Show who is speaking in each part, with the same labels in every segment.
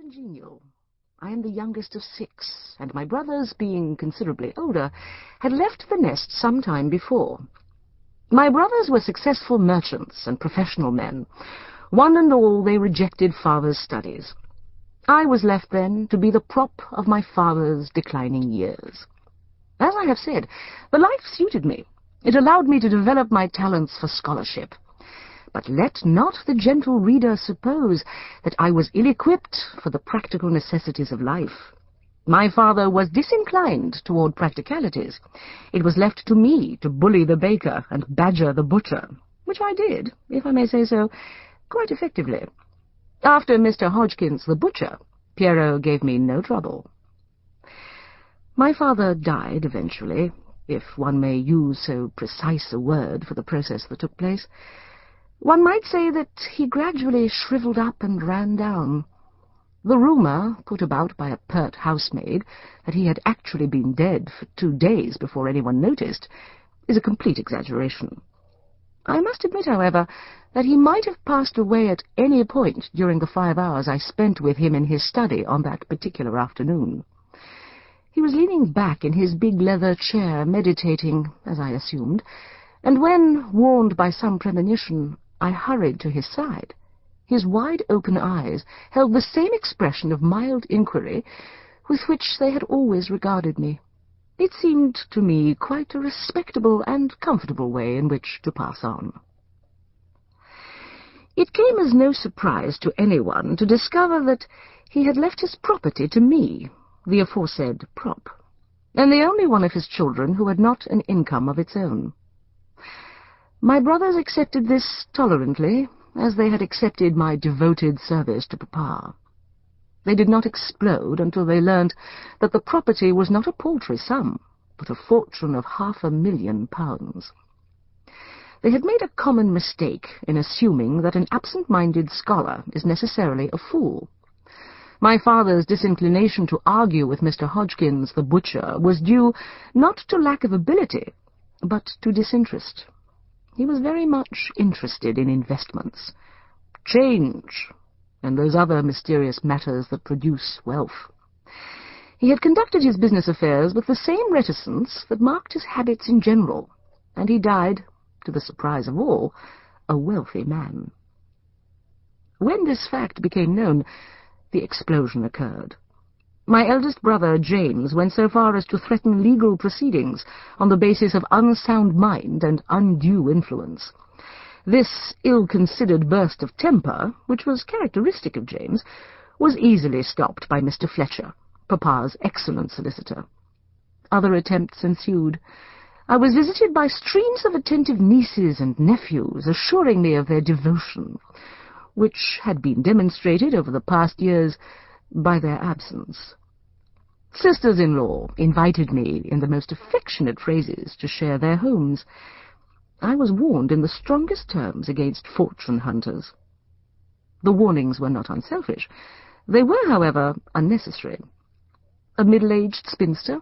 Speaker 1: congenial. I am the youngest of 6, and my brothers, being considerably older, had left the nest some time before. My brothers were successful merchants and professional men. One and all, they rejected father's studies. I was left, then, to be the prop of my father's declining years. As I have said, the life suited me. It allowed me to develop my talents for scholarship. But let not the gentle reader suppose that I was ill-equipped for the practical necessities of life. My father was disinclined toward practicalities. It was left to me to bully the baker and badger the butcher, which I did, if I may say so, quite effectively. After Mr. Hodgkins the butcher, Pierrot gave me no trouble. My father died eventually, if one may use so precise a word for the process that took place. One might say that he gradually shriveled up and ran down. The rumour, put about by a pert housemaid, that he had actually been dead for 2 days before anyone noticed, is a complete exaggeration. I must admit, however, that he might have passed away at any point during the 5 hours I spent with him in his study on that particular afternoon. He was leaning back in his big leather chair, meditating, as I assumed, and when, warned by some premonition, I hurried to his side, his wide-open eyes held the same expression of mild inquiry with which they had always regarded me. It seemed to me quite a respectable and comfortable way in which to pass on. It came as no surprise to anyone to discover that he had left his property to me, the aforesaid prop, and the only one of his children who had not an income of its own. My brothers accepted this tolerantly, as they had accepted my devoted service to Papa. They did not explode until they learned that the property was not a paltry sum, but a fortune of £500,000. They had made a common mistake in assuming that an absent-minded scholar is necessarily a fool. My father's disinclination to argue with Mr. Hodgkins the butcher was due not to lack of ability, but to disinterest. He was very much interested in investments, change, and those other mysterious matters that produce wealth. He had conducted his business affairs with the same reticence that marked his habits in general, and he died, to the surprise of all, a wealthy man. When this fact became known, the explosion occurred. My eldest brother, James, went so far as to threaten legal proceedings on the basis of unsound mind and undue influence. This ill-considered burst of temper, which was characteristic of James, was easily stopped by Mr. Fletcher, Papa's excellent solicitor. Other attempts ensued. I was visited by streams of attentive nieces and nephews, assuring me of their devotion, which had been demonstrated over the past years by their absence. Sisters-in-law invited me in the most affectionate phrases to share their homes. I was warned in the strongest terms against fortune-hunters. The warnings were not unselfish. They were, however, unnecessary. A middle-aged spinster,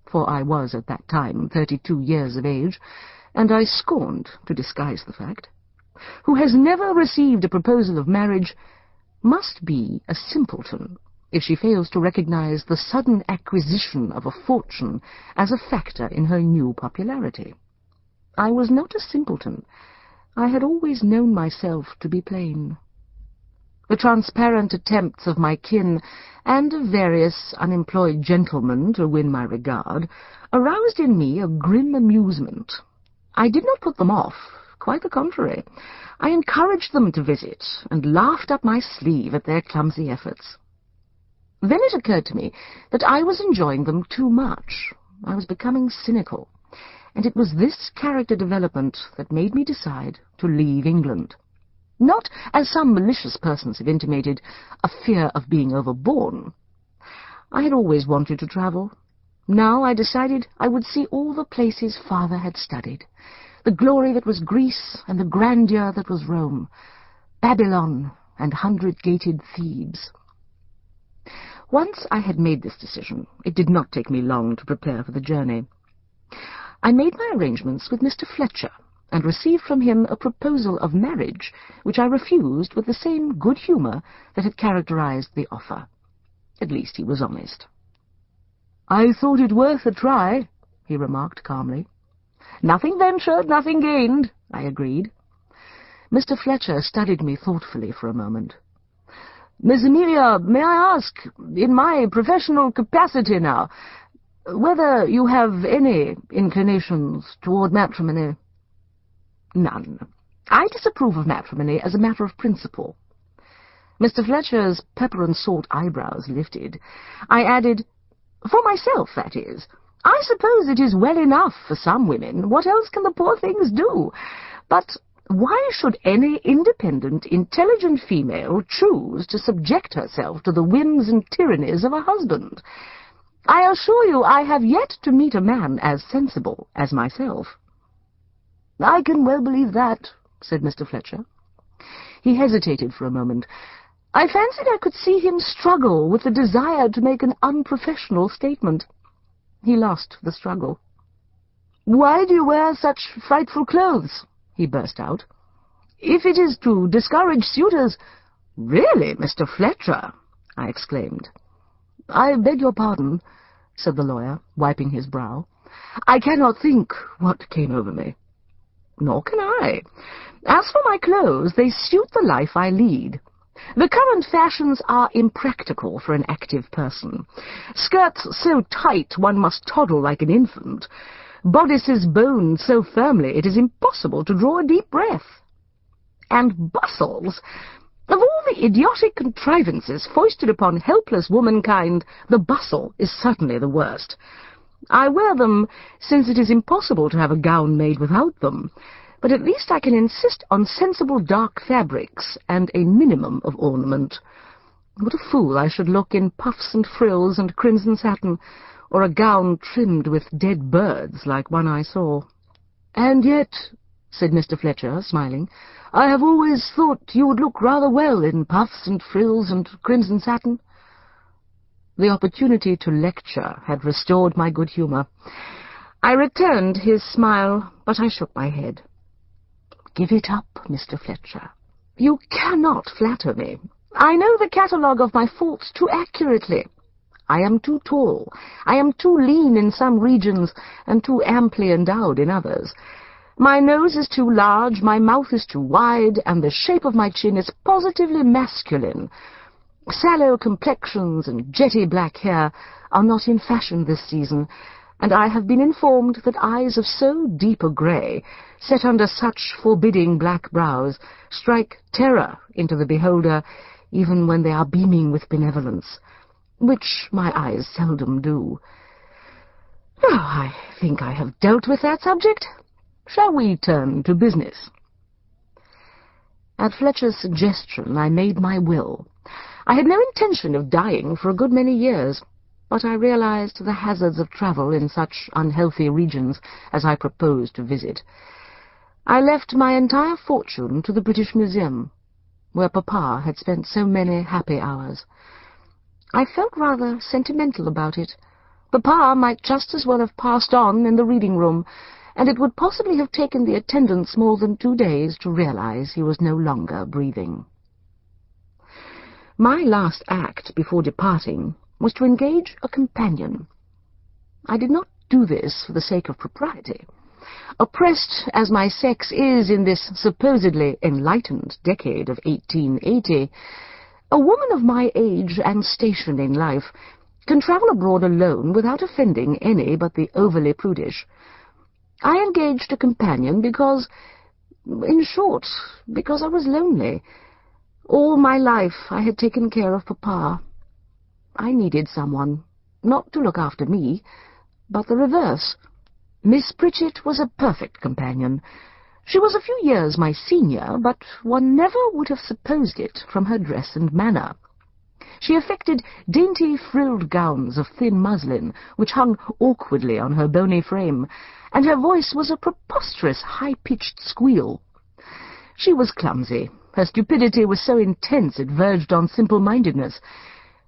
Speaker 1: for I was at that time 32 years of age, and I scorned to disguise the fact, who has never received a proposal of marriage, must be a simpleton if she fails to recognize the sudden acquisition of a fortune as a factor in her new popularity. I was not a simpleton. I had always known myself to be plain. The transparent attempts of my kin and of various unemployed gentlemen to win my regard aroused in me a grim amusement. I did not put them off. Quite the contrary. I encouraged them to visit, and laughed up my sleeve at their clumsy efforts. Then it occurred to me that I was enjoying them too much. I was becoming cynical, and it was this character development that made me decide to leave England. Not, as some malicious persons have intimated, a fear of being overborne. I had always wanted to travel. Now I decided I would see all the places Father had studied, the glory that was Greece and the grandeur that was Rome, Babylon and 100-gated Thebes. Once I had made this decision, it did not take me long to prepare for the journey. I made my arrangements with Mr. Fletcher, and received from him a proposal of marriage, which I refused with the same good humour that had characterized the offer. At least he was honest. "I thought it worth a try," he remarked calmly. "Nothing ventured, nothing gained," I agreed. Mr. Fletcher studied me thoughtfully for a moment. "Miss Amelia, may I ask, in my professional capacity now, whether you have any inclinations toward matrimony?" "None. I disapprove of matrimony as a matter of principle." Mr. Fletcher's pepper-and-salt eyebrows lifted. I added, "For myself, that is. I suppose it is well enough for some women. What else can the poor things do? But why should any independent, intelligent female choose to subject herself to the whims and tyrannies of a husband? I assure you I have yet to meet a man as sensible as myself." "I can well believe that," said Mr. Fletcher. He hesitated for a moment. I fancied I could see him struggle with the desire to make an unprofessional statement. He lost the struggle. "Why do you wear such frightful clothes?" he burst out. "If it is to discourage suitors—" "Really, Mr. Fletcher!" I exclaimed. "I beg your pardon," said the lawyer, wiping his brow. "I cannot think what came over me." "Nor can I. As for my clothes, they suit the life I lead. The current fashions are impractical for an active person. Skirts so tight one must toddle like an infant. Bodices boned so firmly it is impossible to draw a deep breath. And bustles! Of all the idiotic contrivances foisted upon helpless womankind, the bustle is certainly the worst. I wear them since it is impossible to have a gown made without them, but at least I can insist on sensible dark fabrics and a minimum of ornament. What a fool I should look in puffs and frills and crimson satin, or a gown trimmed with dead birds like one I saw." "And yet," said Mr. Fletcher, smiling, "I have always thought you would look rather well in puffs and frills and crimson satin." The opportunity to lecture had restored my good humour. I returned his smile, but I shook my head. "Give it up, Mr. Fletcher. You cannot flatter me. I know the catalogue of my faults too accurately. I am too tall, I am too lean in some regions, and too amply endowed in others. My nose is too large, my mouth is too wide, and the shape of my chin is positively masculine. Sallow complexions and jetty black hair are not in fashion this season, and I have been informed that eyes of so deep a grey, set under such forbidding black brows, strike terror into the beholder, even when they are beaming with benevolence, which my eyes seldom do. Now, I think I have dealt with that subject. Shall we turn to business?" At Fletcher's suggestion, I made my will. I had no intention of dying for a good many years, but I realized the hazards of travel in such unhealthy regions as I proposed to visit. I left my entire fortune to the British Museum, where Papa had spent so many happy hours. I felt rather sentimental about it. Papa might just as well have passed on in the reading-room, and it would possibly have taken the attendants more than 2 days to realize he was no longer breathing. My last act before departing was to engage a companion. I did not do this for the sake of propriety. Oppressed as my sex is in this supposedly enlightened decade of 1880, a woman of my age and station in life can travel abroad alone without offending any but the overly prudish. I engaged a companion because, in short, because I was lonely. All my life I had taken care of Papa. I needed someone, not to look after me, but the reverse. Miss Pritchett was a perfect companion. She was a few years my senior, but one never would have supposed it from her dress and manner. She affected dainty frilled gowns of thin muslin, which hung awkwardly on her bony frame, and her voice was a preposterous high-pitched squeal. She was clumsy. Her stupidity was so intense it verged on simple-mindedness.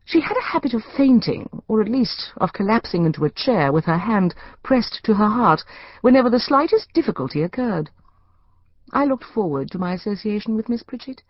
Speaker 1: She had a habit of fainting, or at least of collapsing into a chair with her hand pressed to her heart whenever the slightest difficulty occurred. I looked forward to my association with Miss Pritchett.